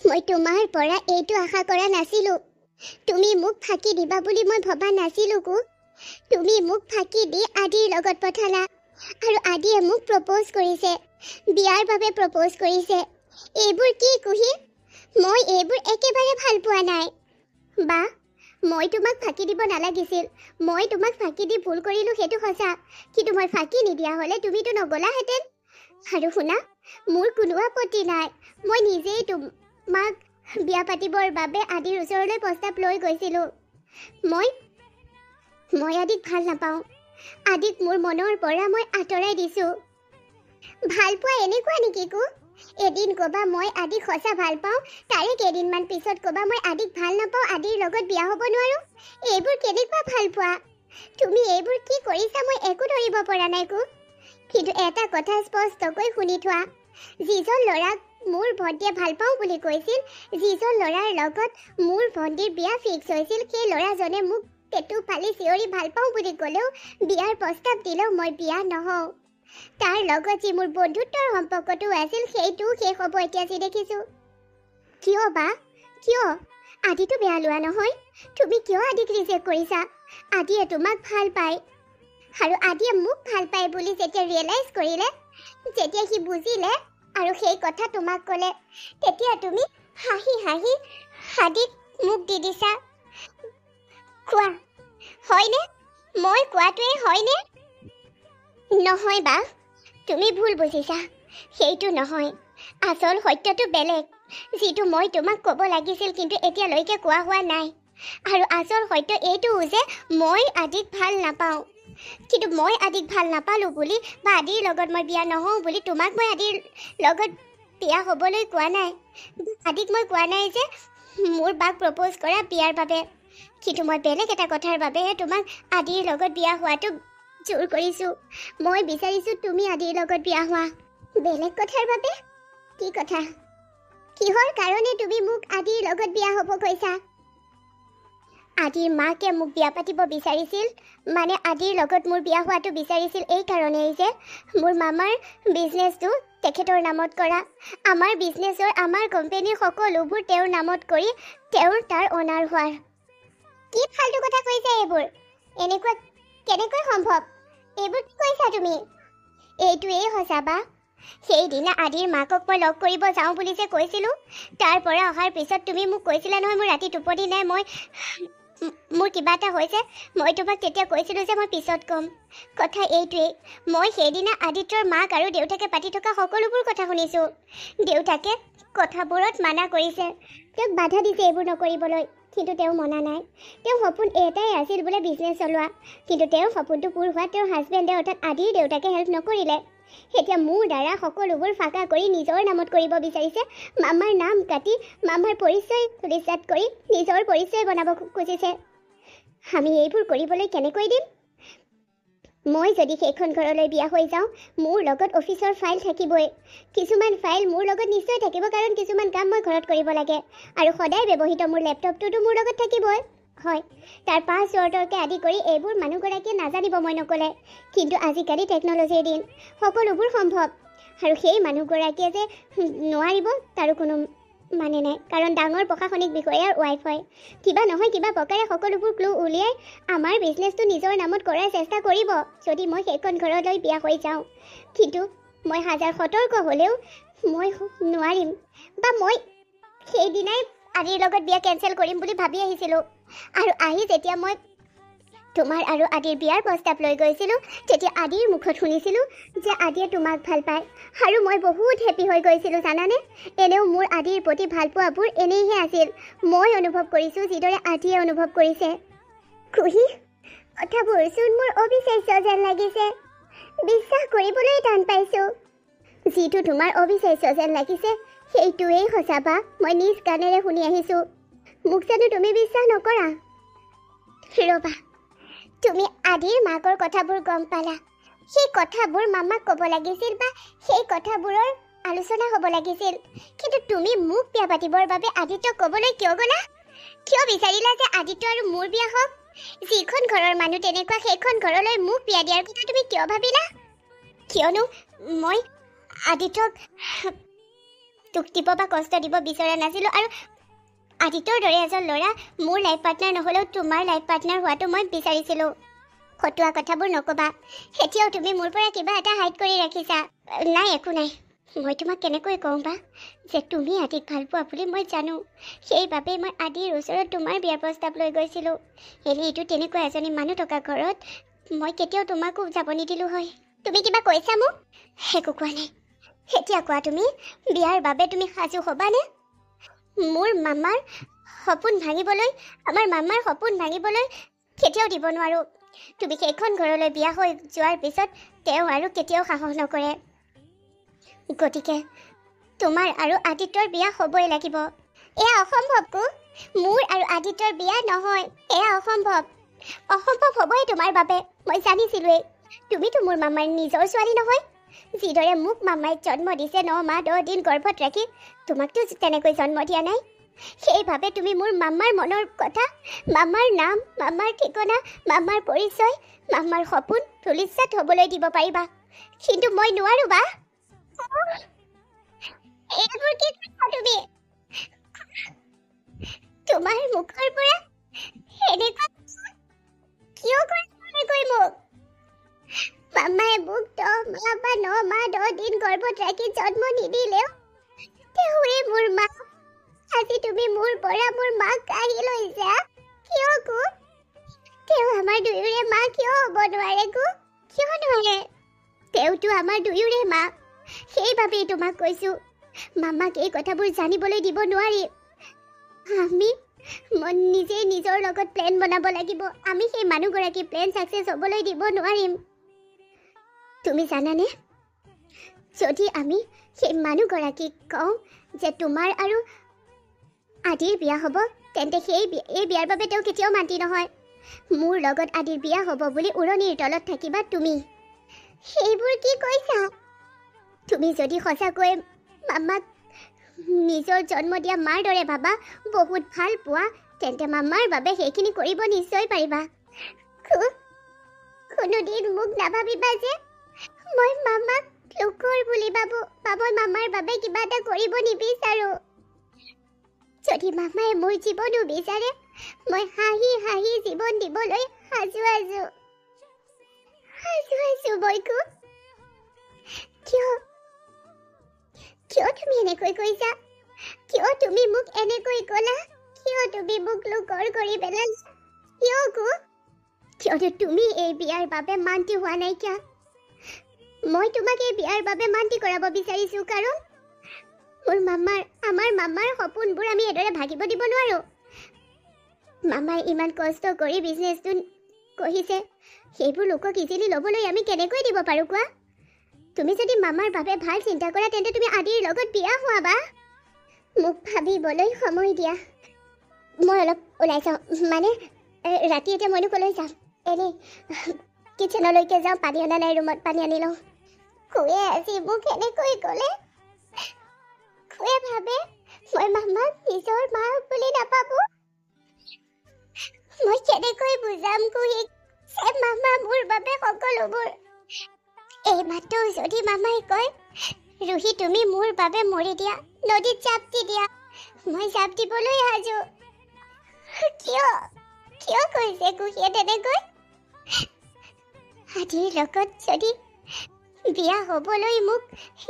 মই তোমাৰ পৰা এইটো আশা কৰা নাছিলো। তুমি মোক ফাঁকি দিবা বুলি মই ভবা নাছিলো কু। তুমি মোক ফাঁকি দি আদিৰ লগত পঠালা আৰু আদিয়ে মোক প্ৰপ'জ কৰিছে, বিয়াৰ বাবে প্ৰপ'জ কৰিছে। এইবোৰ কি কুহি? মই এইবোৰ একেবাৰে ভাল পোৱা নাই। বা মই তোমাক ফাঁকি দিব নালাগিছিল। মই তোমাক ফাঁকি দি ভুল কৰিলো সেইটো সঁচা, কিন্তু মই ফাঁকি নিদিয়া হ'লে তুমিতো নগলাহেঁতেন। আৰু শুনা, মোৰ কোনো আপত্তি নাই। মই নিজেই তোমাক বিয়া পাতিবৰ বাবে আদিৰ ওচৰলৈ প্ৰস্তাৱ লৈ গৈছিলোঁ। মই আদিক ভাল নাপাওঁ। আদিক মোৰ মনৰ পৰা মই আঁতৰাই দিছোঁ। ভাল পোৱা এনেকুৱা নেকি কু? এদিন ক'বা মই আদিক সঁচা ভাল পাওঁ, তাৰে কেইদিনমান পিছত ক'বা মই আদিক ভাল নাপাওঁ, আদিৰ লগত বিয়া হ'ব নোৱাৰোঁ। এইবোৰ কেনেকুৱা ভাল পোৱা? তুমি এইবোৰ কি কৰিছা মই একো ধৰিব পৰা নাই কু। কিন্তু এটা কথা স্পষ্টকৈ শুনি থোৱা, যিজন ল'ৰাক মোৰ ভণ্টিয়ে ভাল পাওঁ বুলি কৈছিল, যিজন ল'ৰাৰ লগত মোৰ ভণ্টিৰ বিয়া ফিক্স হৈছিল, সেই ল'ৰাজনে মোক পেটু ফালি চিঞৰি ভাল পাওঁ বুলি ক'লেও, বিয়াৰ প্ৰস্তাৱ দিলেও মই বিয়া নহওঁ। তাৰ লগত যি মোৰ বন্ধুত্বৰ সম্পৰ্কটো আছিল, সেইটোও শেষ হ'ব এতিয়া যি দেখিছোঁ। কিয় বা? কিয়? আদিটো বেয়া লোৱা নহয়। তুমি কিয় আদিক ৰিজেক্ট কৰিছা? আদিয়ে তোমাক ভাল পায়, আৰু আদিয়ে মোক ভাল পায় বুলি যেতিয়া ৰিয়েলাইজ কৰিলে, যেতিয়া সি বুজিলে আৰু সেই কথা তোমাক ক'লে, তেতিয়া তুমি হাঁহি হাঁহি আদিক মোক দি দিছা। কোৱা, হয়নে? মই কোৱাটোৱে হয়নে? নহয় বা, তুমি ভুল বুজিছা। সেইটো নহয়, আচল সত্যটো বেলেগ, যিটো মই তোমাক ক'ব লাগিছিল কিন্তু এতিয়ালৈকে কোৱা হোৱা নাই। আৰু আচল সত্য এইটোও যে মই আদিক ভাল নাপাওঁ। কিন্তু মই আদিক ভাল নাপালোঁ বুলি বা আদিৰ লগত মই বিয়া নহওঁ বুলি তোমাক মই আদিৰ লগত বিয়া হ'বলৈ কোৱা নাই। আদিক মই কোৱা নাই যে মোৰ বাক প্ৰপ'জ কৰা বিয়াৰ বাবে, কিন্তু মই বেলেগ এটা কথাৰ বাবেহে তোমাক আদিৰ লগত বিয়া হোৱাটো জোৰ কৰিছোঁ। মই বিচাৰিছোঁ তুমি আদিৰ লগত বিয়া হোৱা। বেলেগ কথাৰ বাবে? কি কথা? কিহৰ কাৰণে তুমি মোক আদিৰ লগত বিয়া হ'ব কৈছা? আদিৰ মাকে মোক বিয়া পাতিব বিচাৰিছিল, মানে আদিৰ লগত মোৰ বিয়া হোৱাটো বিচাৰিছিল এই কাৰণেই যে মোৰ মামাৰ বিজনেছটো তেখেতৰ নামত কৰা, আমাৰ বিজনেছৰ আমাৰ কোম্পানীৰ সকলোবোৰ তেওঁৰ নামত কৰি তেওঁৰ তাৰ অনাৰ হোৱাৰ। কি ফাল্টু কথা কৈছা এইবোৰ? এনেকুৱা কেনেকৈ সম্ভৱ? এইবোৰ কি কৈছা তুমি? এইটোৱেই সঁচা বা। সেইদিনা আদিৰ মাকক মই লগ কৰিব যাওঁ বুলি যে কৈছিলোঁ, তাৰ পৰা অহাৰ পিছত তুমি মোক কৈছিলা নহয় মোৰ ৰাতি টোপনি নাই, মোৰ কিবা এটা হৈছে। মই তোমাক তেতিয়া কৈছিলোঁ যে মই পিছত ক'ম। কথা এইটোৱেই, মই সেইদিনা আদিত্যৰ মাক আৰু দেউতাকে পাতি থকা সকলোবোৰ কথা শুনিছোঁ। দেউতাকে কথাবোৰত মানা কৰিছে, তেওঁক বাধা দিছে এইবোৰ নকৰিবলৈ, কিন্তু তেওঁ মনা নাই। তেওঁৰ সপোন এটাই আছিল বোলে বিজনেছ চলোৱা, কিন্তু তেওঁৰ সপোনটো পূৰ হোৱাত তেওঁৰ হাজবেণ্ডে অৰ্থাৎ আদিৰ দেউতাকে হেল্প নকৰিলে। এতিয়া মোৰ দ্বাৰা সকলোবোৰ ফাঁকা কৰি নিজৰ নামত কৰিব বিচাৰিছে। মামাৰ নাম কাটি মামাৰ পৰিচয় ৰিচাৰ্ট কৰি নিজৰ পৰিচয় বনাব খুজিছে। আমি এইবোৰ কৰিবলৈ কেনেকৈ দিম? মই যদি সেইখন ঘৰলৈ বিয়া হৈ যাওঁ, মোৰ লগত অফিচৰ ফাইল থাকিবই। কিছুমান ফাইল মোৰ লগত নিশ্চয় থাকিব, কাৰণ কিছুমান কাম মই ঘৰত কৰিব লাগে, আৰু সদায় ব্যৱহৃত মোৰ লেপটপটোতো মোৰ লগত থাকিবই। হয়, তাৰ পাছৱৰ্ডকে আদি কৰি এইবোৰ মানুহগৰাকীয়ে নাজানিব মই নক'লে, কিন্তু আজিকালি টেকন'লজিৰ দিন, সকলোবোৰ সম্ভৱ। আৰু সেই মানুহগৰাকীয়ে যে নোৱাৰিব তাৰো কোনো মানে নাই, কাৰণ ডাঙৰ প্ৰশাসনিক বিষয়াৰ ৱাইফ হয়। কিবা নহয় কিবা প্ৰকাৰে সকলোবোৰ ক্লু উলিয়াই আমাৰ বিজনেছটো নিজৰ নামত কৰাৰ চেষ্টা কৰিব, যদি মই সেইখন ঘৰলৈ বিয়া হৈ যাওঁ। কিন্তু মই হাজাৰ সতৰ্ক হ'লেও মই নোৱাৰিম, বা মই সেইদিনাই আদিৰ লগত বিয়া কেঞ্চেল কৰিম বুলি ভাবি আহিছিলোঁ। আৰু আহি যেতিয়া মই তোমাৰ আৰু আদিৰ বিয়াৰ প্ৰস্তাৱ লৈ গৈছিলোঁ, তেতিয়া আদিৰ মুখত শুনিছিলোঁ যে আদিয়ে তোমাক ভাল পায়, আৰু মই বহুত হেপী হৈ গৈছিলোঁ জানানে। এনেও মোৰ আদিৰ প্ৰতি ভালপোৱাবোৰ এনেইহে আছিল, মই অনুভৱ কৰিছোঁ যিদৰে আদিয়ে অনুভৱ কৰিছে। কুহি, কথাবোৰচোন মোৰ অবিশ্বাস্য যেন লাগিছে, বিশ্বাস কৰিবলৈ টান পাইছোঁ। যিটো তোমাৰ অবিশ্বাস্য যেন লাগিছে সেইটোৱেই সঁচা বা, মই নিজ কাণেৰে শুনি আহিছোঁ। মোক জানো তুমি বিশ্বাস নকৰা? ৰ'বা, তুমি আদিৰ মাকৰ কথাবোৰ গম পালা, সেই কথাবোৰ মামাক ক'ব লাগিছিল বা সেই কথাবোৰৰ আলোচনা হ'ব লাগিছিল, কিন্তু তুমি মোক বিয়া পাতিবৰ বাবে আদিত্যক ক'বলৈ কিয় গ'লা? কিয় বিচাৰিলা যে আদিত্য আৰু মোৰ বিয়া হওক? যিখন ঘৰৰ মানুহ তেনেকুৱা, সেইখন ঘৰলৈ মোক বিয়া দিয়াৰ কথা তুমি কিয় ভাবিলা? কিয়নো মই আদিত্যক দুখ দিব বা কষ্ট দিব বিচৰা নাছিলোঁ আৰু আদিত্যৰ দৰে এজন ল'ৰা মোৰ লাইফ পাৰ্টনাৰ নহ'লেও তোমাৰ লাইফ পাৰ্টনাৰ হোৱাটো মই বিচাৰিছিলোঁ। ফটোৱা কথাবোৰ নক'বা। এতিয়াও তুমি মোৰ পৰা কিবা এটা হাইড কৰি ৰাখিছা। নাই একো নাই। মই তোমাক কেনেকৈ কওঁ বা যে তুমি আদিক ভাল পোৱা বুলি মই জানো। সেইবাবেই মই আদিৰ ওচৰত তোমাৰ বিয়াৰ প্ৰস্তাৱ লৈ গৈছিলোঁ। এনে এইটো তেনেকুৱা এজনী মানুহ থকা ঘৰত মই কেতিয়াও তোমাকো যাব নিদিলোঁ হয়। তুমি কিবা কৈছা মোক? একো কোৱা নাই। এতিয়া কোৱা তুমি বিয়াৰ বাবে তুমি সাজু হ'বানে? মোৰ মামাৰ সপোন ভাঙিবলৈ আমাৰ মামাৰ সপোন ভাঙিবলৈ কেতিয়াও দিব নোৱাৰোঁ। তুমি সেইখন ঘৰলৈ বিয়া হৈ যোৱাৰ পিছত তেওঁ আৰু কেতিয়াও সাহস নকৰে। গতিকে তোমাৰ আৰু আদিত্যৰ বিয়া হ'বই লাগিব। এয়া অসম্ভৱ কু। মোৰ আৰু আদিত্যৰ বিয়া নহয়। এয়া অসম্ভৱ। অসম্ভৱ হ'বই তোমাৰ বাবে। মই জানিছিলোঁৱেই। তুমিতো মোৰ মামাৰ নিজৰ ছোৱালী নহয়। যিদৰে মোক মামাই জন্ম দিছে 9 মাহ 10 দিন গৰ্ভত ৰাখি, তোমাকতো তেনেকৈ জন্ম দিয়া নাই। সেইবাবে তুমি মোৰ মামাৰ মনৰ কথা, মামাৰ নাম, মামাৰ ঠিকনা, মামাৰ পৰিচয়, মামাৰ সপোন ধূলিসাৎ হ'বলৈ দিব পাৰিবা। কিন্তু মই নোৱাৰো বা। এইবোৰ কি কৈছা তুমি? তোমাৰ মুখৰ পৰা এনেকুৱা কিয় কৈছা মোক? মামাই মোক 10 মাহ বা 9 মাহ 10 দিন গৰ্ভত ৰাখি জন্ম নিদিলেও তেওঁৱে মোৰ মা। আজি তুমি মোৰ পৰা মোৰ মাক কাঢ়ি লৈছা। কিয় কু? তেওঁ আমাৰ দুয়োৰে মা কিয় হ'ব নোৱাৰে কু? কিয় নোৱাৰে? তেওঁতো আমাৰ দুয়োৰে মা। সেইবাবেই তোমাক কৈছোঁ, মামাক এই কথাবোৰ জানিবলৈ দিব নোৱাৰি। আমি নিজেই নিজৰ লগত প্লেন বনাব লাগিব। আমি সেই মানুহগৰাকী প্লেন ছাকচেছ হ'বলৈ দিব নোৱাৰিম। তুমি জানানে, যদি আমি সেই মানুহগৰাকীক কওঁ যে তোমাৰ আৰু আদিৰ বিয়া হ'ব, তেন্তে এই বিয়াৰ বাবে তেওঁ কেতিয়াও মান্তি নহয়। মোৰ লগত আদিৰ বিয়া হ'ব বুলি উৰণিৰ তলত থাকিবা তুমি। সেইবোৰ কি কৈছা? তুমি যদি সঁচাকৈ মামাক নিজৰ জন্ম দিয়া মাৰ দৰে ভাবা, বহুত ভাল পোৱা, তেন্তে মামাৰ বাবে সেইখিনি কৰিব নিশ্চয় পাৰিবা। কোনোদিন মোক নাভাবিবা যে মই মামাক লোকৰ বুলি মই মামাৰ বাবে কিবা এটা কৰিব নিবিচাৰোঁ। যদি মামাই মোৰ জীৱনো বিচাৰে, মই হাঁহি হাঁহি জীৱন দিবলৈ সাজু আছো বৈকু। কিয় তুমি এনেকৈ কৈছা? কিয় তুমি মোক এনেকৈ ক'লা? কিয় তুমি মোক লোকৰ কৰি পেলালা? কিয় কু? কিয়নো তুমি এই বিয়াৰ বাবে মান্তি হোৱা নাইকিয়া। মই তোমাক এই বিয়াৰ বাবে মান্তি কৰাব বিচাৰিছোঁ, কাৰণ আমাৰ মামাৰ সপোনবোৰ আমি এদৰে ভাগিব দিব নোৱাৰোঁ। মামাই ইমান কষ্ট কৰি বিজনেছটো কৰিছে, সেইবোৰ লোকক ইজিলি ল'বলৈ আমি কেনেকৈ দিব পাৰোঁ কোৱা? তুমি যদি মামাৰ বাবে ভাল চিন্তা কৰা, তেন্তে তুমি আদিৰ লগত বিয়া হোৱা বা। মোক ভাবিবলৈ সময় দিয়া। মই অলপ ওলাই যাওঁ। মানে ৰাতি এতিয়া মইনো ক'লৈ যাম? এনেই কিচেনলৈকে যাওঁ। পানী অনা নাই ৰুমত, পানী আনি লওঁ। খুৱে আজি মোক এনেকৈ ক'লে। খুৱে ভাবে মই মামাক নিজৰ মা বুলি নাপাবো। মই কেনেকৈ বুজাম খুৰীক যে মামা মোৰ বাবে সকলোবোৰ। এই মাত্ৰ যদি মামাই কয়, ৰুহি তুমি মোৰ বাবে মৰি দিয়া, নদীত জাপ দি দিয়া, মই জাপ দিবলৈ সাজু। কিয় কৈছে কুহিয়ে তেনেকৈ? আদিৰ লগত যদি বিয়া হ'বলৈ মোক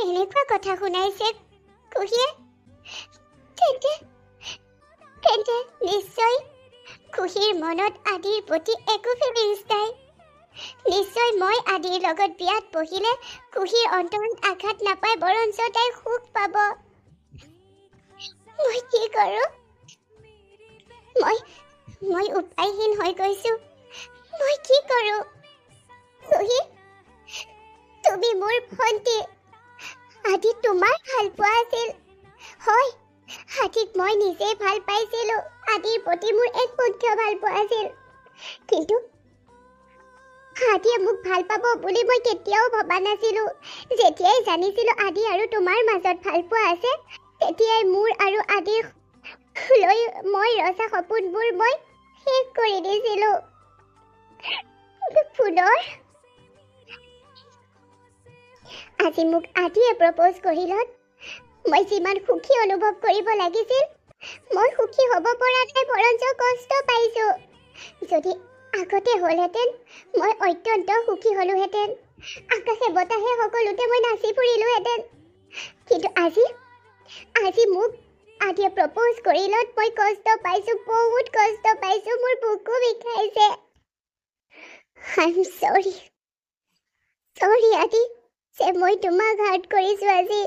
এনেকুৱা কথা শুনাইছে কুহিয়ে, তেন্তে নিশ্চয় কুহিৰ মনত আদিৰ প্ৰতি একো ফিলিংছ নাই। নিশ্চয় মই আদিৰ লগত বিয়াত বহিলে কুহিৰ অন্তৰত আঘাত নাপায়, বৰঞ্চ তাই সুখ পাব। মই কি কৰোঁ? মই উপায়হীন হৈ গৈছোঁ। মই কি কৰোঁ? কুহি, তুমি মোৰ ভণ্টি। আদি তোমাৰ ভাল পোৱা আছিল। হয়, আদিক মই নিজেই ভাল পাইছিলোঁ। আদিৰ প্ৰতি মোৰ এক মুখ্য ভাল পোৱা আছিল। কিন্তু আদিয়ে মোক ভাল পাব বুলি মই কেতিয়াও ভবা নাছিলোঁ। যেতিয়াই জানিছিলোঁ আদি আৰু তোমাৰ মাজত ভাল পোৱা আছে, তেতিয়াই মোৰ আৰু আদিৰ লৈ মই ৰচা সপোনবোৰ মই শেষ কৰি দিছিলোঁ। পুনৰ আজি মোক আদিয়ে প্ৰপ'জ কৰিলত মই যিমান সুখী অনুভৱ কৰিব লাগিছিল মই সুখী হ'ব পৰা নাই, বৰঞ্চ কষ্ট পাইছোঁ। যদি আগতে হ'লহেঁতেন মই অত্যন্ত সুখী হ'লোহেঁতেন, আকাশে বতাহে সকলোতে মই নাচি ফুৰিলোহেঁতেন। কিন্তু আজি মোক আদিয়ে প্ৰপ'জ কৰিলত মই কষ্ট পাইছোঁ, বহুত কষ্ট পাইছোঁ, মোৰ বুকু বিষাইছে। I'm sorry আদি যে মই তোমাক হাৰ্ট কৰিছোঁ আজি।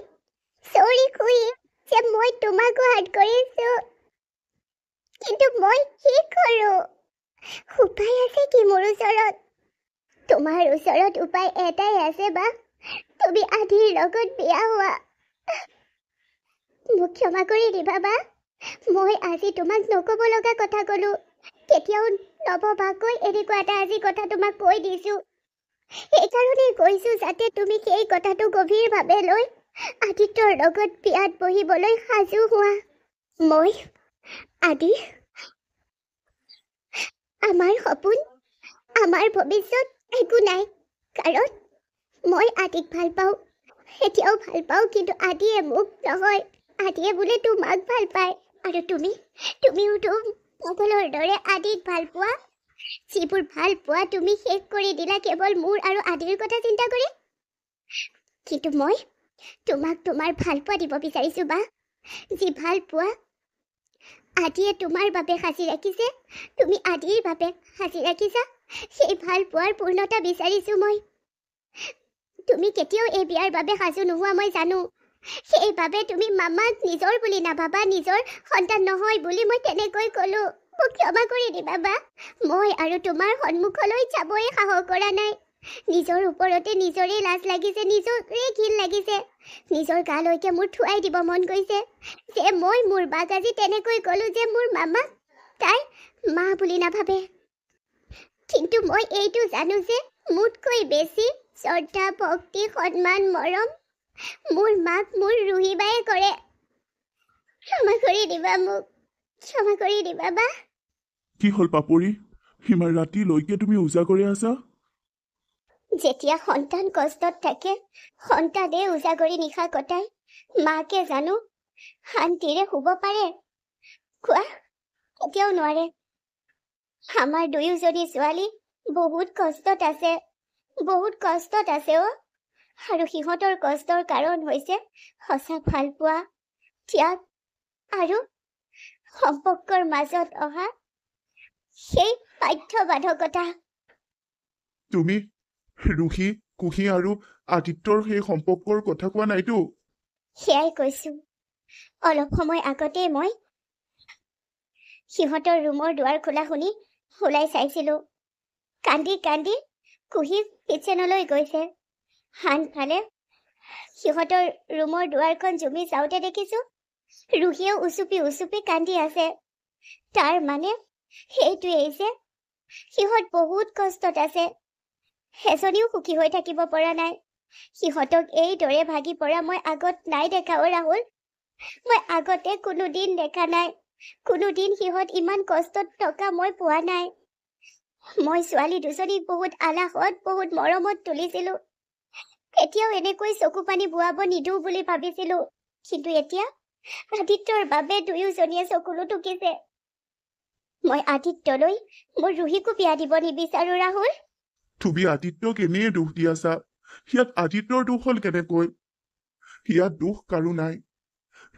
চৰি খুৰী যে মই তোমাকো হাৰ্ট কৰিছোঁ। কিন্তু মই কি কৰোঁ? উপায় আছে কি মোৰ ওচৰত? তোমাৰ ওচৰত উপায় এটাই আছে বা, তুমি আদিৰ লগত বিয়া হোৱা। মোক ক্ষমা কৰি দিবা বা, মই আজি তোমাক নক'ব লগা কথা ক'লোঁ। কেতিয়াও নভবাকৈ এনেকুৱা এটা আজি কথা তোমাক কৈ দিছোঁ। সেইকাৰণেই কৈছোঁ যাতে তুমি সেই কথাটো গভীৰভাৱে লৈ আদিত্যৰ লগত বিয়াত বহিবলৈ সাজু হোৱা। মই আদি, আমাৰ সপোন, আমাৰ ভৱিষ্যত একো নাই, কাৰণ মই আদিক ভাল পাওঁ, এতিয়াও ভাল পাওঁ। কিন্তু আদিয়ে মোক নহয়, আদিয়ে বোলে তোমাক ভাল পায়। আৰু তুমিওতো পাগলৰ দৰে আদিক ভাল পোৱা। যিবোৰ ভাল পোৱা তুমি শেষ কৰি দিলা কেৱল মোৰ আৰু আদিৰ কথা চিন্তা কৰি। কিন্তু মই তোমাক তোমাৰ ভাল পোৱা দিব বিচাৰিছোঁ বা, যি ভাল পোৱা আদিয়ে তোমাৰ বাবে সাঁচি ৰাখিছে, তুমি আদিৰ বাবে সাঁচি ৰাখিছা, সেই ভাল পোৱাৰ পূৰ্ণতা বিচাৰিছোঁ মই। তুমি কেতিয়াও এই বিয়াৰ বাবে সাজু নোহোৱা মই জানো। সেইবাবে তুমি মামাক নিজৰ বুলি নাভাবা, নিজৰ সন্তান নহয় বুলি মই তেনেকৈ ক'লোঁ। মোক ক্ষমা কৰি দিবা বা, মই আৰু তোমাৰ সন্মুখলৈ যাবই সাহস কৰা নাই। নিজৰ ওপৰতে নিজৰে লাজ লাগিছে, নিজৰে ঘিণ লাগিছে। নিজৰ গালৈকে মোৰ থুৱাই দিব মন গৈছে যে মই মোৰ বাক আজি তেনেকৈ ক'লোঁ যে মোৰ মামাক তাই মা বুলি নাভাবে। কিন্তু মই এইটো জানো যে মোতকৈ বেছি শ্ৰদ্ধা, ভক্তি, সন্মান, মৰম মোৰ মাক মোৰ ৰুহিবায়ে কৰে। ক্ষমা কৰি দিবা মোক, ক্ষমা কৰি দিবা বা। কি হ'ল পাপৰি? ইমান ৰাতিলৈকে তুমি উজাগৰি আছা? যেতিয়া সন্তান কষ্টত থাকে, সন্তানে উজাগৰি নিশা কটাই, মাকে জানো শান্তিৰে শুব পাৰে? কোৱা, কেতিয়াও নোৱাৰে। আমাৰ দুয়োজনী ছোৱালী বহুত কষ্টত আছে, বহুত কষ্টত আছে অ'। আৰু সিহঁতৰ কষ্টৰ কাৰণ হৈছে সঁচা ভাল পোৱা, ত্যাগ আৰু সম্পৰ্কৰ মাজত অহা সেই বাধ্যবাধকতা। তুমি ৰুহি, কুহি আৰু আদিত্যৰ সেই সম্পৰ্কৰ কথা কোৱা নাইতো? সেয়াই কৈছোঁ। অলপ সময় আগতে মই সিহঁতৰ ৰুমৰ দুৱাৰ খোলা শুনি ওলাই চাইছিলোঁ। কান্দি কান্দি কুহি কিটচেনলৈ গৈছে। আনফালে সিহঁতৰ ৰুমৰ দুৱাৰখন জুমি চাওঁতে দেখিছোঁ ৰুহিয়েও উচুপি উচুপি কান্দি আছে। তাৰ মানে সেইটোৱেই যে সিহঁত বহুত কষ্টত আছে। এজনীও সুখী হৈ থাকিব পৰা নাই। সিহঁতক এইদৰে ভাগি পৰা মই আগত নাই দেখা অ' ৰাহুল। মই আগতে কোনোদিন দেখা নাই। কোনোদিন সিহঁত ইমান কষ্টত থকা মই পোৱা নাই। মই ছোৱালী দুজনীক বহুত আলাসত, বহুত মৰমত তুলিছিলোঁ। কেতিয়াও এনেকৈ চকু পানী বোৱাব নিদিওঁ বুলি ভাবিছিলোঁ। কিন্তু এতিয়া আদিত্যৰ বাবে দুয়োজনীয়ে চকুলো টুকিছে। মই আদিত্যলৈ মোৰ ৰুহিকো বিয়া দিব নিবিচাৰোঁ ৰাহুল। তুমি আদিত্যক এনেয়ে দুখ দি আছা। ইয়াত আদিত্যৰ দুখ হ'ল কেনেকৈ? ইয়াত দুখ কাৰো নাই।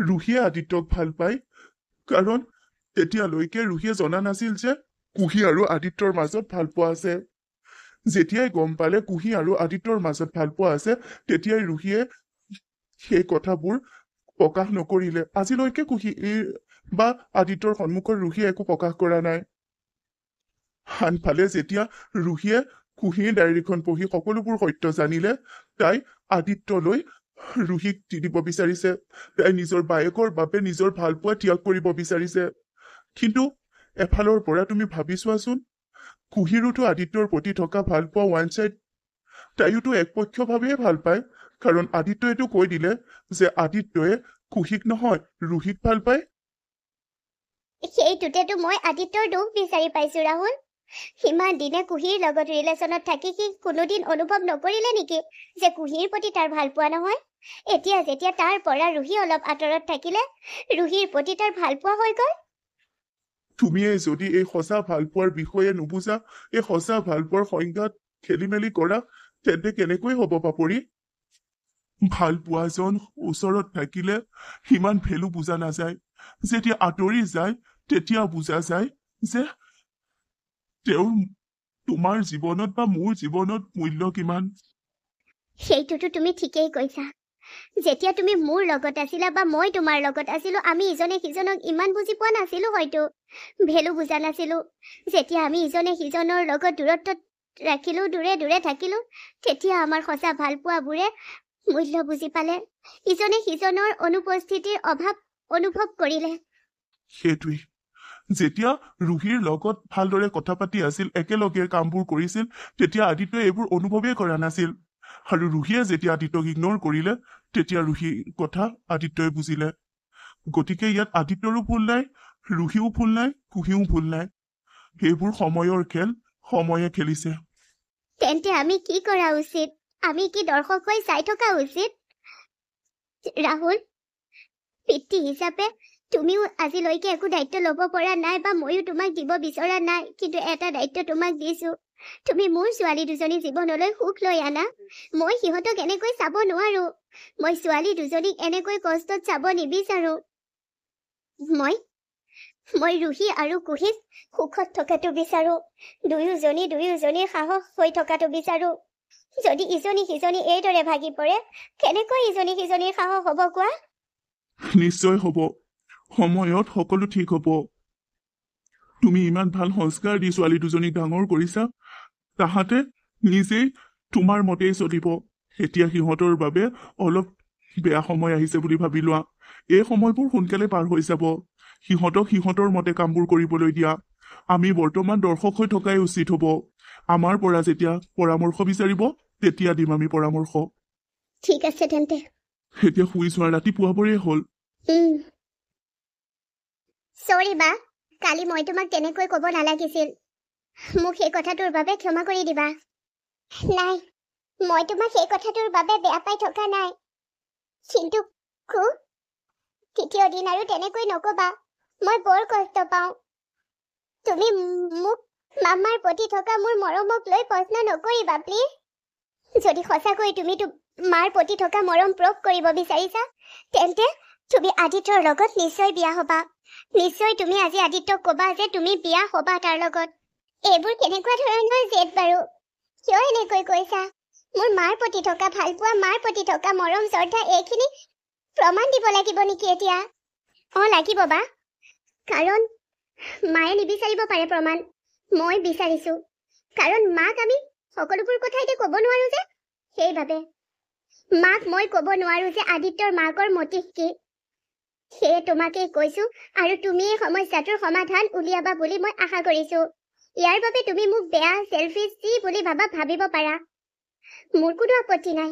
ৰুহিয়ে আদিত্যক ভাল পায়, কাৰণ তেতিয়ালৈকে ৰুহিয়ে জনা নাছিল যে কুহি আৰু আদিত্যৰ মাজত ভাল পোৱা আছে। যেতিয়াই গম পালে কুহি আৰু আদিত্যৰ মাজত ভাল পোৱা আছে, তেতিয়াই ৰুহিয়ে সেই কথাবোৰ প্ৰকাশ নকৰিলে। আজিলৈকে কুহি বা আদিত্যৰ সন্মুখত ৰুহিয়ে একো প্ৰকাশ কৰা নাই। আনফালে যেতিয়া ৰুহিয়ে কুহিৰ ডায়েৰীখন পঢ়ি সকলোবোৰ সত্য জানিলে, তাই আদিত্যলৈ ৰুহিক দি দিব বিচাৰিছে। তাই নিজৰ বায়েকৰ বাবে নিজৰ ভালপোৱা ত্যাগ কৰিব বিচাৰিছে। কিন্তু এফালৰ পৰা তুমি ভাবি চোৱাচোন, কুহিৰোতো আদিত্যৰ প্ৰতি থকা ভালপোৱা ওৱান চাইড। তাইয়োতো একপক্ষভাৱেই ভাল পায়, কাৰণ আদিত্যইতো কৈ দিলে যে আদিত্যই কুহিক নহয় ৰুহিক ভাল পায়। সেইটোতেতো মই আদিত্যৰ দুখ বিচাৰি পাইছোঁ ৰাহুল। সিমান দিনে কুহিৰ লগত ৰিলেশ্যনত থাকি সি কোনোদিন অনুভৱ নকৰিলে নেকি যে কুহিৰ প্ৰতি তাৰ ভাল পোৱা নহয়? এতিয়া যেতিয়া তাৰ পৰা ৰুহি অলপ আঁতৰত থাকিলে ৰুহিৰ প্ৰতি তাৰ ভালপোৱা হৈ গ'ল। তুমিয়ে যদি এই সঁচা ভালপোৱাৰ বিষয়ে নুবুজা, এই সঁচা ভালপোৱাৰ সংজ্ঞাত খেলি মেলি কৰা, তেন্তে কেনেকৈ হ'ব পাপৰি? ভালপোৱাজন ওচৰত থাকিলে সিমান ভেলু বুজা নাযায়। যেতিয়া আঁতৰি যায় তেতিয়া বুজা যায় যে তেওঁৰ তোমাৰ জীৱনত বা মোৰ জীৱনত মূল্য কিমান। সেইটোতো তুমি ঠিকেই কৈছা। যেতিয়া তুমি মোৰ লগত আছিলা বা মই তোমাৰ লগত আছিলো, আমি ইজনে সিজনক ইমান বুজি পোৱা নাছিলো, হয়তো ভেলু বুজা নাছিলো। যেতিয়া আমি ইজনে সিজনৰ লগত দূৰত্বত ৰাখিলো, দূৰে দূৰে থাকিলো, তেতিয়া আমাৰ সঁচা ভালপোৱাবোৰে মূল্য বুজি পালে, ইজনে সিজনৰ অনুপস্থিতিৰ অভাৱ অনুভৱ কৰিলে। সেইটোৱেই, যেতিয়া ৰুহিৰ লগত ভালদৰে কথা পাতি আছিল, একেলগে কামবোৰ কৰিছিল, তেতিয়া আদিত্যই এইবোৰ অনুভৱেই কৰা নাছিল। আৰু ৰুহিয়ে যেতিয়া আদিত্যক ইগন'ৰ কৰিলে, তেতিয়া ৰুহিৰ কথা আদিত্যই বুজিলে। গতিকে ইয়াত আদিত্যৰো ভুল নাই, ৰুহিও ভুল নাই, কুহিও ভুল নাই। সেইবোৰ সময়ৰ খেল, সময়ে খেলিছে। তেন্তে আমি কি কৰা উচিত? আমি কি দৰ্শক হৈ চাই থকা উচিত? ৰাহুল, পিতৃ হিচাপে তুমিও আজিলৈকে একো দায়িত্ব ল'ব পৰা নাই বা ময়ো তোমাক দিব বিচৰা নাই, কিন্তু এটা দায়িত্ব তোমাক দিছো। তুমি মোৰ ছোৱালী দুজনী জীৱনলৈ সুখ লৈ আনা। মই সিহঁতক এনেকৈ চাব নোৱাৰো। মই ছোৱালী দুজনীক এনেকৈ কষ্টত চাব নিবিচাৰো। মই ৰুহি আৰু কুহিক সুখত থকাটো বিচাৰো। দুয়োজনীৰ সাহস হৈ থকাটো বিচাৰো। যদি ইজনী সিজনী এইদৰে ভাগি পৰে, কেনেকৈ ইজনী সিজনীৰ সাহস হ'ব কোৱা? নিশ্চয় হ'ব। সময়ত সকলো ঠিক হ'ব। তুমি ইমান ভাল সংস্কাৰ দি ছোৱালী দুজনীক ডাঙৰ কৰিছা, তাহাঁতে নিজেই তোমাৰ মতেই চলিব। এতিয়া সিহঁতৰ বাবে অলপ বেয়া সময় আহিছে বুলি ভাবি লোৱা। এই সময়বোৰ সোনকালে পাৰ হৈ যাব। সিহঁতক সিহঁতৰ মতে কামবোৰ কৰিবলৈ দিয়া। আমি বৰ্তমান দৰ্শক হৈ থকাই উচিত হ'ব। আমাৰ পৰা যেতিয়া পৰামৰ্শ বিচাৰিব, তেতিয়া দিম আমি পৰামৰ্শ। ঠিক আছে তেন্তে। এতিয়া শুই যোৱা, ৰাতিপুৱাবৰেই হ'ল। চৰি বা, কালি মই তোমাক তেনেকৈ ক'ব নালাগিছিল। মোক সেই কথাটোৰ বাবে ক্ষমা কৰি দিবা। নাই, মই তোমাক সেই কথাটোৰ বাবে বেয়া পাই থকা নাই। কিন্তু তৃতীয় দিন আৰু তেনেকৈ নকবা। মই বৰ কষ্ট পাওঁ। তুমি মোক মামাৰ প্ৰতি থকা মোৰ মৰমক লৈ প্ৰশ্ন নকৰিবা প্লিজ। যদি সঁচাকৈ তুমি মাৰ প্ৰতি থকা মৰম প্ৰয়োগ কৰিব বিচাৰিছা, তেন্তে তুমি আদিত্যৰ লগত নিশ্চয় বিয়া হবা। নিশ্চয় তুমি আজি আদিত্যক ক'বা যে তুমি বিয়া হবা তাৰ লগত। এইবোৰ কেনেকুৱা ধৰণৰ জেদ বাৰু? কিয় এনেকৈ কৈছা? মোৰ মাৰ প্ৰতি থকা ভালপোৱা, মাৰ প্ৰতি থকা মৰম শ্ৰদ্ধা, এইখিনি প্ৰমাণ দিব লাগিব নেকি এতিয়া? লাগিব বা, কাৰণ মায়ে নিবিচাৰিব পাৰে প্ৰমাণ। মই বিচাৰিছো, কাৰণ মাক আমি সকলোবোৰ কথা এতিয়া ক'ব নোৱাৰো যে, সেইবাবে মাক মই ক'ব নোৱাৰো যে আদিত্যৰ মাকৰ মটিভ কি। সেয়ে তোমাকেই কৈছো, আৰু তুমি এই সমস্যাটোৰ সমাধান উলিয়াবা বুলি মই আশা কৰিছো। ইয়াৰ বাবে তুমি মোক বেয়া, চেলফিছ যি বুলি ভাবিব পাৰা, মোৰ কোনো আপত্তি নাই।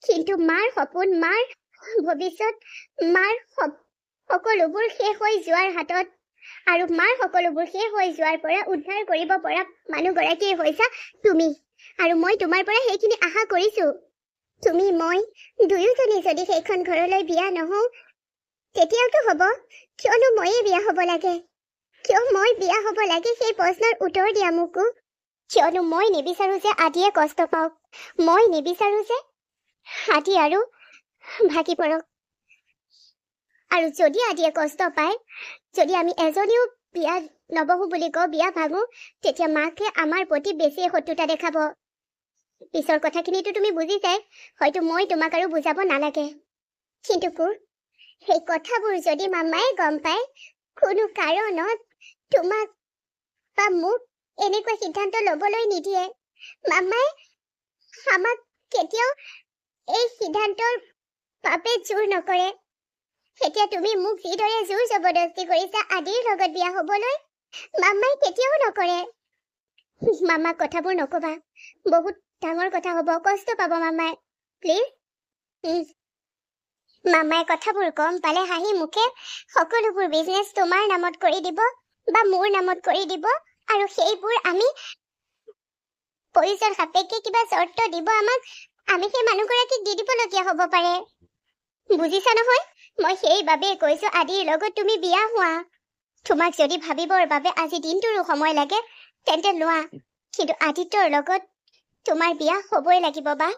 কিন্তু মাৰ সপোন, মাৰ ভৱিষ্যত, মাৰ সকলোবোৰ শেষ হৈ যোৱাৰ হাতত, আৰু মাৰ সকলোবোৰ শেষ হৈ যোৱাৰ পৰা উদ্ধাৰ কৰিব পৰা মানুহগৰাকীয়ে হৈছা তুমি। আৰু মই তোমাৰ পৰা সেইখিনি আশা কৰিছো। তুমি মই দুয়োজনী যদি সেইখন ঘৰলৈ বিয়া নহওঁ, তেতিয়াওতো হ'ব। কিয়নো ময়ে বিয়া হ'ব লাগে? কিয় মই বিয়া হ'ব লাগে সেই প্ৰশ্নৰ উত্তৰ দিয়া মোকো। কিয়নো মই নিবিচাৰো যে আদিয়ে কষ্ট পাওক। মই নিবিচাৰো যে আদি আৰু ভাগি পৰক। আৰু যদি আদিয়ে কষ্ট পায়, যদি আমি এজনীও বিয়া নবহো বুলি কওঁ, বিয়া ভাঙো, তেতিয়া মাকে আমাৰ প্ৰতি বেছি শত্ৰুতা দেখাব। পিছৰ কথাখিনিতো তুমি বুজিছাই, হয়তো মই তোমাক আৰু বুজাব নালাগে। কিন্তু সেই কথাবোৰ যদি মামাই গম পায়, কোনো কাৰণত তোমাক বা মোক এনেকুৱা সিদ্ধান্ত ল'বলৈ নিদিয়ে। মামাই আমাক কেতিয়াও এই সিদ্ধান্তৰ বাবে জোৰ নকৰে। এতিয়া তুমি মোক যিদৰে জোৰ জবৰদস্তি কৰিছা আদিৰ লগত বিয়া হ'বলৈ, মামাই কেতিয়াও নকৰে। মামাক কথাবোৰ নকবা, বহুত ডাঙৰ কথা হ'ব, কষ্ট পাব মামাই। প্লিজ। মামাই কথাবোৰ গম পালে হাঁহি মুখে সকলোবোৰ বিজনেছ তোমাৰ নামত কৰি দিব বা মোৰ নামত কৰি দিব, আৰু সেইবোৰ আমি প্ৰয়োজন সাপেক্ষে কিবা চৰ্ত দিব আমাক, আমি সেই মানুহগৰাকীক দি দিবলগীয়া হ'ব পাৰে। বুজিছা নহয় মই সেইবাবে কৈছো আদিৰ লগত তুমি বিয়া হোৱা তোমাক যদি ভাবিবৰ বাবে আজি দিনটোৰো সময় লাগে তেন্তে লোৱা কিন্তু আদিত্যৰ লগত তোমাৰ বিয়া হ'বই লাগিব বা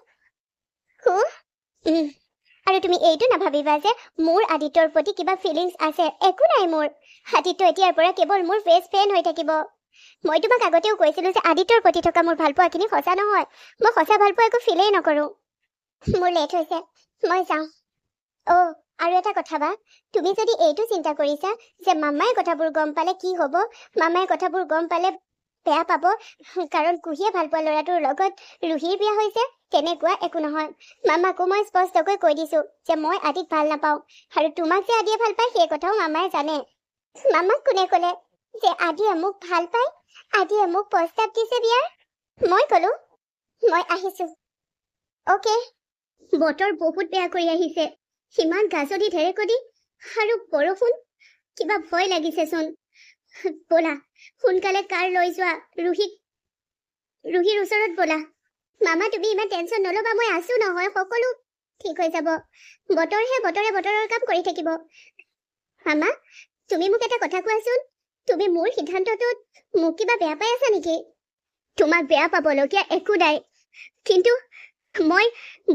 আৰু তুমি এইটো নাভাবিবা যে মোৰ আদিত্যৰ প্ৰতি কিবা ফিলিংছ আছে একো নাই মোৰ আদিত্য এতিয়াৰ পৰা কেৱল মোৰ বেষ্ট ফ্ৰেণ্ড হৈ থাকিব মই তোমাক আগতেও কৈছিলো যে আদিত্যৰ প্ৰতি থকা মোৰ ভালপোৱাখিনি সঁচা নহয় মই সঁচা ভালপোৱা একো ফিলেই নকৰোঁ মোৰ লেট হৈছে মই যাওঁ আৰু এটা কথা বা তুমি যদি এইটো চিন্তা কৰিছা যে মামাই কথাবোৰ গম পালে কি হ'ব মামাই কথাবোৰ গম পালে বেয়া পাব কাৰণ কুহিয়ে ভালপোৱা ল'ৰাটোৰ লগত ৰুহিৰ বিয়া হৈছে তেনেকুৱা একো নহয় মামাকো মই স্পষ্টকৈ কৈ দিছো যে মই আদিক ভাল নাপাওঁ আৰু তোমাক যে আদিয়ে ভাল পায় সেই কথাও মামাই জানে মামাক কোনে ক'লে যে আদিয়ে মোক ভাল পায় আদিয়ে মোক প্ৰস্তাৱ দিছে বিয়াৰ মই ক'লো মই আহিছো অ'কে বতৰ বহুত বেয়া কৰি আহিছে সিমান গাজনি ঢেৰেকনি আৰু বৰষুণ কিবা ভয় লাগিছেচোন ব'লা সোনকালে কাৰ লৈ যোৱা ৰুহিৰ ওচৰত ব'লা মামা তুমি ইমান টেনচন নল'বা মই আছো নহয় সকলো ঠিক হৈ যাব বতৰহে বতৰৰ কাম কৰি থাকিব মামা তুমি মোক এটা কথা কোৱাচোন তুমি মোৰ সিদ্ধান্তটোত মোক কিবা বেয়া পাই আছা নেকি তোমাক বেয়া পাবলগীয়া একো নাই কিন্তু মই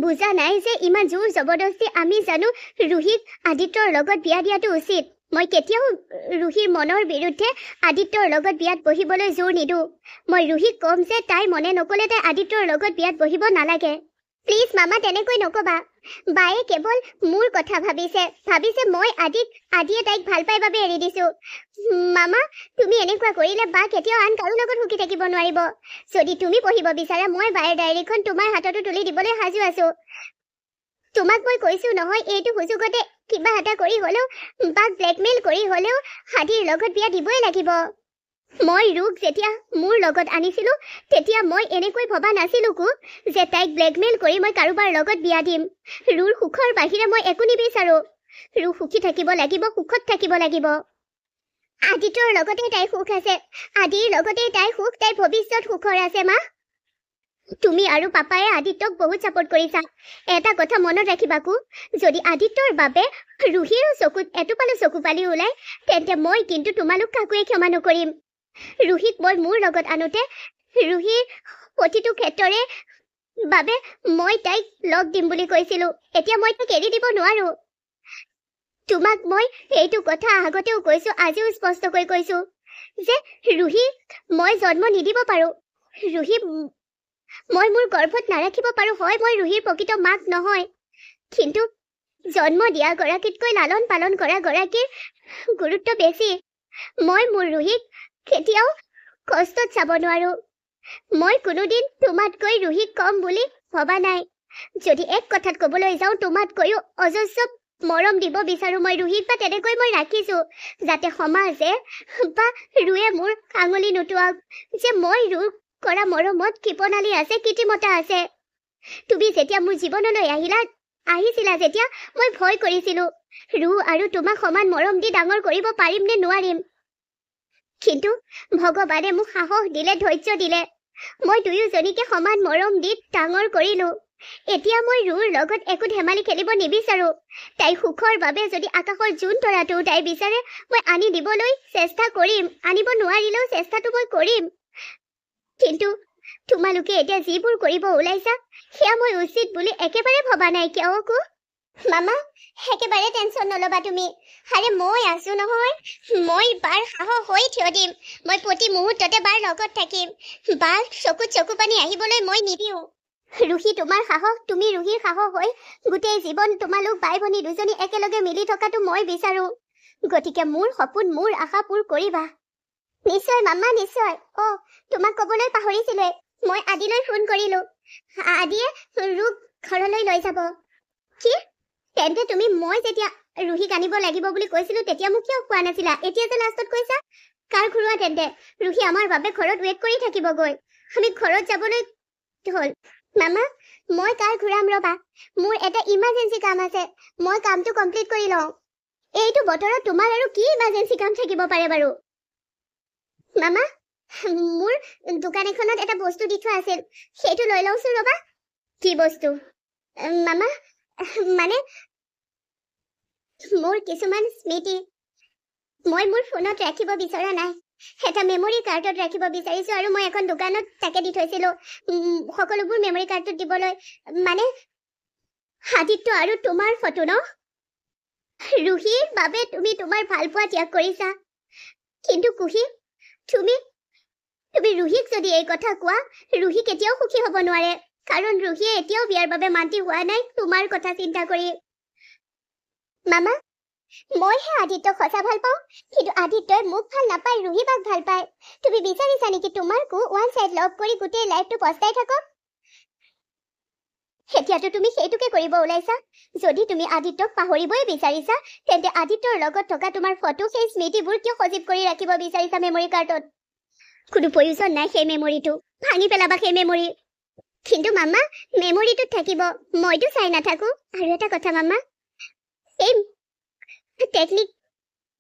বুজা নাই যে ইমান জোৰ জবৰদস্তি আমি জানো ৰুহিক আদিত্যৰ লগত বিয়া দিয়াটো উচিত মই কেতিয়াও ৰুহিৰ মনৰ বিৰুদ্ধে আদিত্যৰ লগত বিয়াত বহিবলৈ জোৰ নিদিওঁ মই ৰুহিক ক'ম যে তাই মনে নক'লে তাই আদিত্যৰ লগত বিয়াত বহিব নালাগে প্লিজ মামা তেনেকৈ নক'বা বায়ে কেৱল মোৰ কথা ভাবিছে মই আদিয়ে তাইক ভাল পাই বাবে এৰি দিছো মামা তুমি এনেকুৱা কৰিলে বা কেতিয়াও আন কাৰো লগত সুখী থাকিব নোৱাৰিব যদি তুমি পঢ়িব বিচাৰা মই বায়েৰ ডায়েৰীখন তোমাৰ হাততো তুলি দিবলৈ সাজু আছো তোমাক মই কৈছো নহয় এইটো সুযোগতে কিবা এটা কৰি হ'লেও বা ব্লেকমেইল কৰি হ'লেও আদিৰ লগত বিয়া দিবই লাগিব মই ৰুক যেতিয়া মোৰ লগত আনিছিলো তেতিয়া মই এনেকৈ ভবা নাছিলো যে তাইক ব্লেকমেইল কৰি মই কাৰোবাৰ লগত বিয়া দিম ৰুৰ সুখৰ বাহিৰে মই একো নিবিচাৰো ৰু সুখী থাকিব লাগিব সুখত থাকিব লাগিব আদিত্যৰ লগতে তাইৰ সুখ আছে আদিৰ লগতে তাইৰ সুখ তাইৰ ভৱিষ্যত সুখৰ আছে মা তুমি আৰু পাপায়ে আদিত্যক বহুত ছাপোৰ্ট কৰিছা এটা কথা মনত ৰাখিবাকো যদি আদিত্যৰ বাবে ৰুহিৰ চকুত এটোপালো চকু পালি ওলাই তেন্তে মই কিন্তু তোমালোক কাকোৱে ক্ষমা নকৰিম ৰুহিক মই মোৰ লগত আনোতে ৰুহিৰ প্ৰতিটো ক্ষেত্ৰৰে বাবে মই তাইক লগ দিম বুলি কৈছিলো এতিয়া মই তাইক এৰি দিব নোৱাৰো তোমাক মই এইটো কথা আগতেও কৈছো আজিও স্পষ্টকৈ কৈছো যে ৰুহিক মই জন্ম নিদিব পাৰো ৰুহি মই মোৰ গৰ্ভত নাৰাখিব পাৰো হয় মই ৰুহিৰ প্ৰকৃত মাক নহয় কিন্তু জন্ম দিয়া গৰাকীতকৈ লালন পালন কৰা গৰাকীৰ গুৰুত্ব বেছি মই মোৰ ৰুহিক কেতিয়াও কষ্টত চাব নোৱাৰো মই কোনোদিন তোমাতকৈ ৰুহিক কম বুলি ভবা নাই যদি এক কথাত ক'বলৈ যাওঁ তোমাতকৈও অজস্ৰ মৰম দিব বিচাৰো মই ৰুহিক বা তেনেকৈ মই ৰাখিছো যাতে সমাজে বা ৰুৱে মোৰ আঙুলি নুটুৱাওক যে মই ৰুক কৰা মৰমত কৃপণালী আছে কৃত্ৰিমতা আছে তুমি যেতিয়া মোৰ জীৱনলৈ আহিছিলা যেতিয়া মই ভয় কৰিছিলো ৰু আৰু তোমাক সমান মৰম দি ডাঙৰ কৰিব পাৰিম নে নোৱাৰিম কিন্তু ভগৱানে মোক সাহস দিলে ধৈৰ্য দিলে মই দুয়োজনীকে সমান মৰম দি ডাঙৰ কৰিলো এতিয়া মই ৰুৰ লগত একো ধেমালি খেলিব নিবিচাৰো তাই সুখৰ বাবে যদি আকাশৰ জোন তৰাটো তাই বিচাৰে মই আনি দিবলৈ চেষ্টা কৰিম আনিব নোৱাৰিলেও চেষ্টাটো মই কৰিম কিন্তু তোমালোকে এতিয়া যিবোৰ কৰিব ওলাইছা সেয়া মই উচিত বুলি একেবাৰে ভবা নাই কিয়কো মামা একেবাৰে টেনচন নল'বা তুমি আৰে মই আছো নহয় মই বাৰ সাহস হৈ থিয় দিম মই প্ৰতি মুহূৰ্ততে বাৰ লগত থাকিম বাৰ চকুত চকু পানী আহিবলৈ মই নিদিওঁ ৰুহি তোমাৰ সাহস তুমি ৰুহিৰ সাহস হৈ গোটেই জীৱন তোমালোক বাই ভনী দুজনী একেলগে মিলি থকাটো মই বিচাৰো গতিকে মোৰ সপোন মোৰ আশা পূৰ কৰিবা নিশ্চয় মামা নিশ্চয় তোমাক ক'বলৈ পাহৰিছিলোৱে মই আদিলৈ ফোন কৰিলো আদিয়ে ৰুক ঘৰলৈ লৈ যাব কি তেন্তে তুমি মই যেতিয়া ৰুহিক আনিব লাগিব বুলি কৈছিলো তেতিয়া মোক কিয় কোৱা নাছিলা এতিয়া যে লাষ্টত কৈছা কাৰ ঘূৰোৱা তেন্তে ৰুহি আমাৰ বাবে ঘৰত ৱেইট কৰি থাকিবগৈ আমি ঘৰত যাবলৈ হ'ল মামা মই কাৰ ঘূৰাম ৰবা মোৰ এটা ইমাৰ্জেঞ্চি কাম আছে মই কামটো কমপ্লিট কৰি লওঁ এইটো বতৰত তোমাৰ আৰু কি ইমাৰ্জেঞ্চি কাম থাকিব পাৰে বাৰু মামা মোৰ দোকান এখনত এটা বস্তু দি থোৱা আছিল সেইটো লৈ লওঁচোন ৰবা কি বস্তু মামা মানে মোৰ কিছুমান স্মৃতি মই মোৰ ফোনত ৰাখিব বিচৰা নাই এটা মেমৰি কাৰ্ডত ৰাখিব বিচাৰিছো আৰু মই এখন দোকানত তাকে দি থৈছিলো সকলোবোৰ মেমৰি কাৰ্ডত দিবলৈ মানে আদিত্য আৰু তোমাৰ ফটো ন ৰুহিৰ বাবে তুমি তোমাৰ ভালপোৱা ত্যাগ কৰিছা কিন্তু কুহি তুমি ৰুহিক যদি এই কথা কোৱা ৰুহি কেতিয়াও সুখী হ'ব নোৱাৰে কাৰণ ৰুহিয়ে এতিয়াও বিয়াৰ বাবে মান্তি হোৱা নাই তোমাৰ কথা চিন্তা কৰি মামা মই হে আদিত্যক সঁচা ভাল পাওঁ কিন্তু আদিত্যই মোক ভাল নাপায় ৰুহিবাক ভাল পায় তুমি বিচাৰিছা নেকি তোমাৰকো ওৱান সাইড লভ কৰি গোটেই লাইফটো পস্তাই থাকক এতিয়াতো তুমি সেইটোকে কৰিব ওলাইছা যদি তুমি আদিত্যক পাহৰিবই বিচাৰিছা তেন্তে আদিত্যৰ লগত থকা তোমাৰ ফটো সেই স্মৃতিবোৰ কিয় সজীৱ কৰি ৰাখিব বিচাৰিছা মেমৰি কাৰ্ডত কোনো প্ৰয়োজন নাই সেই মেমৰিটো ভাঙি পেলাবা সেই মেমৰি কিন্তু মামা মেমৰিটোত থাকিব মইতো চাই নাথাকো আৰু এটা কথা মামা এই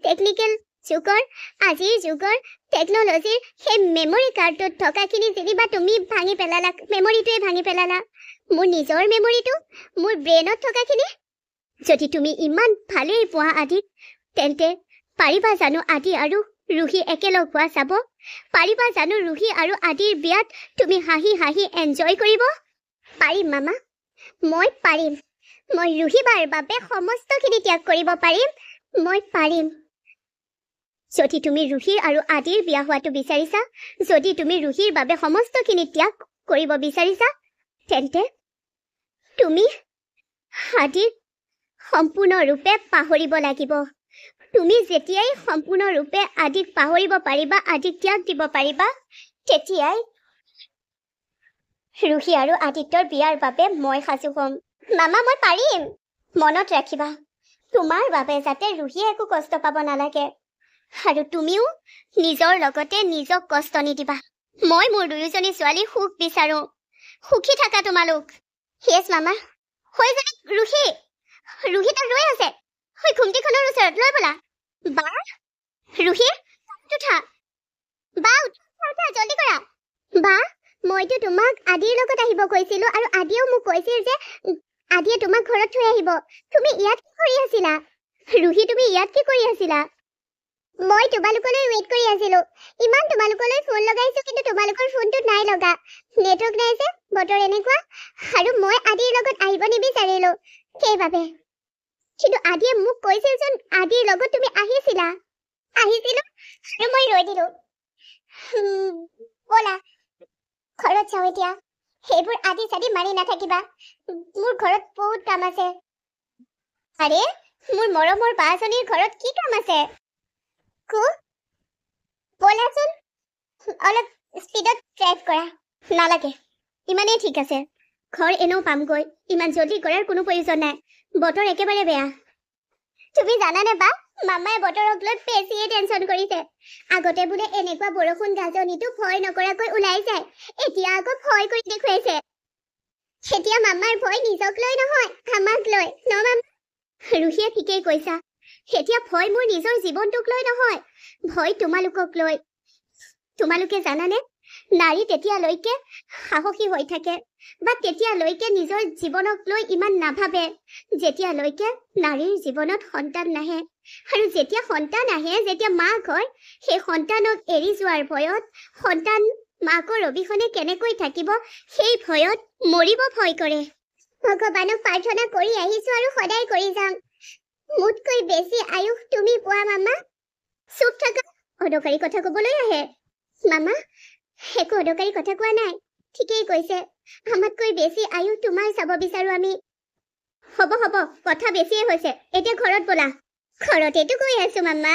টেকনিকেল যুগৰ আজিৰ যুগৰ টেকনলজিৰ সেই মেমৰি কাৰ্ডত থকাখিনি যেনিবা তুমি ভাঙি পেলালা মেমৰিটোৱে ভাঙি পেলালা মোৰ নিজৰ মেমৰিটো মোৰ ব্ৰেইনত থকাখিনি যদি তুমি ইমান ভালেই পোৱা আদিক তেন্তে পাৰিবা জানো আদি আৰু ৰুহি একেলগ হোৱা চাব পাৰিবা জানো ৰুহি আৰু আদিৰ বিয়াত তুমি হাঁহি হাঁহি এনজয় কৰিব পাৰিম মামা মই পাৰিম মই ৰুহিবাৰ বাবে সমস্তখিনি ত্যাগ কৰিব পাৰিম মই পাৰিম যদি তুমি ৰুহিৰ আৰু আদিৰ বিয়া হোৱাটো বিচাৰিছা যদি তুমি ৰুহিৰ বাবে সমস্তখিনি ত্যাগ কৰিব বিচাৰিছা তেন্তে তুমি আদিক সম্পূৰ্ণৰূপে পাহৰিব লাগিব তুমি যেতিয়াই সম্পূৰ্ণৰূপে আদিক পাহৰিব পাৰিবা আদিক ত্যাগ দিব পাৰিবা তেতিয়াই ৰুহি আৰু আদিত্যৰ বিয়াৰ বাবে মই সাজু হ'ম মামা মই পাৰিম মনত ৰাখিবা তোমাৰ বাবে যাতে ৰুহিয়ে একো কষ্ট পাব নালাগে আৰু তুমিও নিজৰ লগতে নিজক কষ্ট নিদিবা মই মোৰ দুয়োজনী ছোৱালী সুখ বিচাৰো সুখী থাকা তোমালোক য়েছ মামা হৈ যায় ৰুহি তাত ৰৈ আছে হৈ ঘুমটিখনৰ ওচৰত লৈ বলা বা ৰুহি উঠা বা উঠা জলদি কৰা বা মইতো তোমাক আদিৰ লগত আহিব কৈছিলো আৰু আদিয়েও মোক কৈছিল যে আদিয়ে তোমাক ঘৰত থৈ আহিব তুমি ইয়াত কি কৰি আছিলা ৰুহি তুমি ইয়াত কি কৰি আছিলা মই তোমালোকলৈ ৱেইট কৰি আছিলো ইমান তোমালোকলৈ ফোন লগাইছো কিন্তু তোমালোকৰ ফোনটোত নাই লগা নেটৱৰ্ক নাই যে বতৰ এনেকুৱা আৰু মই আদিৰ লগত আহিব নিবিচাৰিলো সেইবাবে কিন্তু আদিয়ে মোক কৈছিল যে আদিৰ লগত তুমি আহিছিলো আৰু মই ৰৈ দিলো বলা ঘৰত যাওঁ এতিয়া সেইবোৰ আদি চাদি মাৰি নাথাকিবা মোৰ ঘৰত বহুত কাম আছে আৰে মোৰ মৰমৰ বাজনীৰ ঘৰত কি কাম আছে বলাচোন অলপ স্পীডত ড্ৰাইভ কৰা নালাগে ইমানেই ঠিক আছে ঘৰ এনেও পামগৈ ইমান জলদি কৰাৰ কোনো প্ৰয়োজন নাই বতৰ একেবাৰে বেয়া তুমি জানানে বা মামাই বতৰক লৈ বেছিয়ে টেনচন কৰিছে আগতে বোলে এনেকুৱা বৰষুণ গাজনিটো ভয় নকৰাকৈ ওলাই যায় এতিয়া আকৌ ভয় কৰি দেখুৱাইছে এতিয়া মামাৰ ভয় নিজক লৈ নহয় আমাক লৈ ন মামা ৰুহিয়ে ঠিকেই কৈছা এতিয়া ভয় মোৰ নিজৰ জীৱনটোক লৈ নহয় ভয় তোমালোকক লৈ তোমালোকে জানানে নাৰী তেতিয়ালৈকে সাহসী হৈ থাকে বা তেতিয়ালৈকে নিজৰ জীৱনক লৈ ইমান নাভাবে যেতিয়ালৈকে নাৰীৰ জীৱনত সন্তান নাহে আৰু যেতিয়া সন্তান আহে যেতিয়া মাক হয় সেই সন্তানক এৰি যোৱাৰ ভয়ত সন্তান মাকৰ অবিহনে কেনেকৈ থাকিব সেই ভয়ত মৰিব ভয় কৰে ভগৱানক প্ৰাৰ্থনা কৰি আহিছো আৰু সদায় কৰি যাম মোতকৈ বেছি আয়ুস তুমি পোৱা মামা চুপ থাকা অদৰকাৰী কথা ক'বলৈ আহে মামা একো অদৰকাৰী কথা কোৱা নাই ঠিকেই কৈছে আমাতকৈ বেছি আয়ুস তোমাৰ চাব বিচাৰো আমি হ'ব কথা বেছিয়ে হৈছে এতিয়া ঘৰত বলা ঘৰতেতো গৈ আছো মামা